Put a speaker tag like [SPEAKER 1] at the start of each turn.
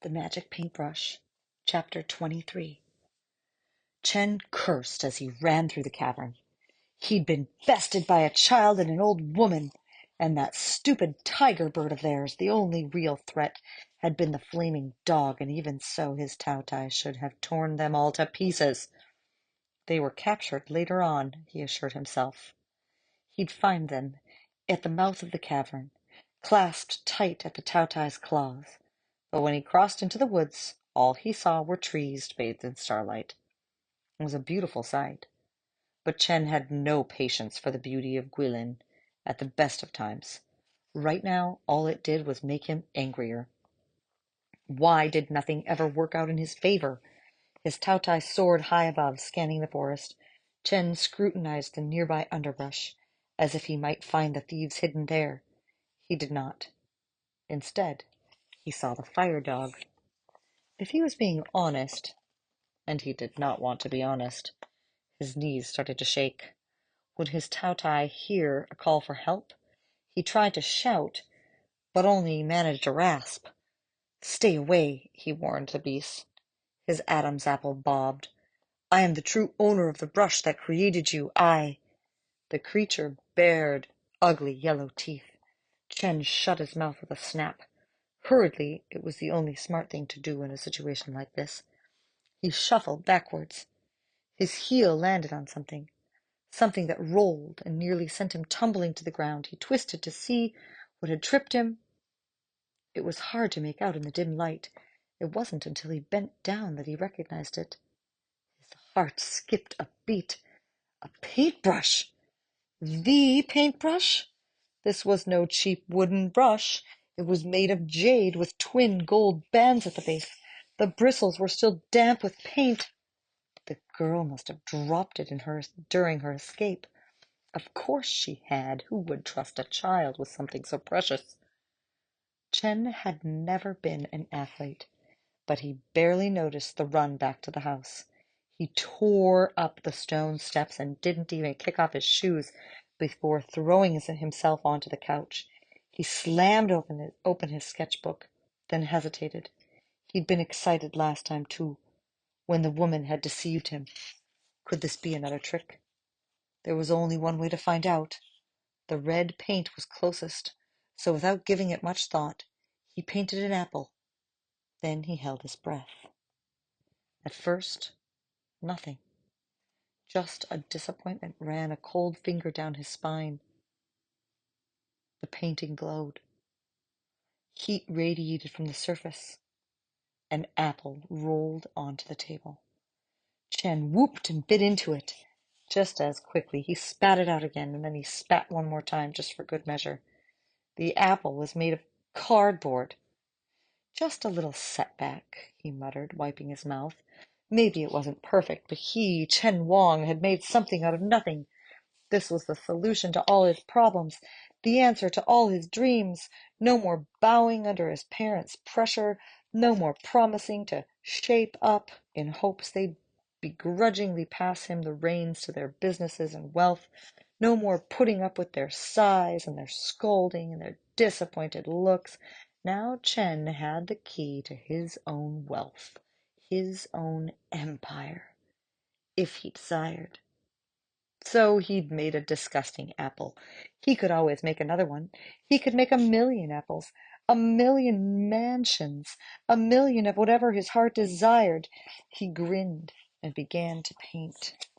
[SPEAKER 1] The Magic Paintbrush, Chapter 23. Chen cursed as he ran through the cavern. He'd been bested by a child and an old woman, and that stupid tiger bird of theirs. The only real threat had been the flaming dog, and even so his Taotai should have torn them all to pieces. They were captured later on, he assured himself. He'd find them at the mouth of the cavern, clasped tight at the Taotai's claws. But when he crossed into the woods, all he saw were trees bathed in starlight. It was a beautiful sight, but Chen had no patience for the beauty of Guilin at the best of times. Right now, all it did was make him angrier. Why did nothing ever work out in his favor? His Taotai soared high above, scanning the forest. Chen scrutinized the nearby underbrush, as if he might find the thieves hidden there. He did not. Instead, he saw the fire dog. If he was being honest, and he did not want to be honest, his knees started to shake. Would his Taotai hear a call for help? He tried to shout, but only managed a rasp. "Stay away," he warned the beast. His Adam's apple bobbed. "I am the true owner of the brush that created you. I—" The creature bared ugly yellow teeth. Chen shut his mouth with a snap. Hurriedly, it was the only smart thing to do in a situation like this. He shuffled backwards. His heel landed on something that rolled and nearly sent him tumbling to the ground. He twisted to see what had tripped him. It was hard to make out in the dim light. It wasn't until he bent down that he recognized it. His heart skipped a beat. A paintbrush! The paintbrush? This was no cheap wooden brush. It was made of jade with twin gold bands at the base. The bristles were still damp with paint. The girl must have dropped it during her escape. Of course she had. Who would trust a child with something so precious? Chen had never been an athlete, but he barely noticed the run back to the house. He tore up the stone steps and didn't even kick off his shoes before throwing himself onto the couch. He slammed open his sketchbook, then hesitated. He'd been excited last time, too, when the woman had deceived him. Could this be another trick? There was only one way to find out. The red paint was closest, so without giving it much thought, he painted an apple. Then he held his breath. At first, nothing. Just a disappointment ran a cold finger down his spine. The painting glowed. Heat radiated from the surface. An apple rolled onto the table. Chen whooped and bit into it. Just as quickly, he spat it out again, and then he spat one more time, just for good measure. The apple was made of cardboard. "Just a little setback," he muttered, wiping his mouth. Maybe it wasn't perfect, but he, Chen Wang, had made something out of nothing. This was the solution to all his problems, the answer to all his dreams. No more bowing under his parents' pressure, no more promising to shape up in hopes they'd begrudgingly pass him the reins to their businesses and wealth, no more putting up with their sighs and their scolding and their disappointed looks. Now Chen had the key to his own wealth, his own empire, if he desired. So he'd made a disgusting apple. He could always make another one. He could make 1,000,000 apples, 1,000,000 mansions, 1,000,000 of whatever his heart desired. He grinned and began to paint.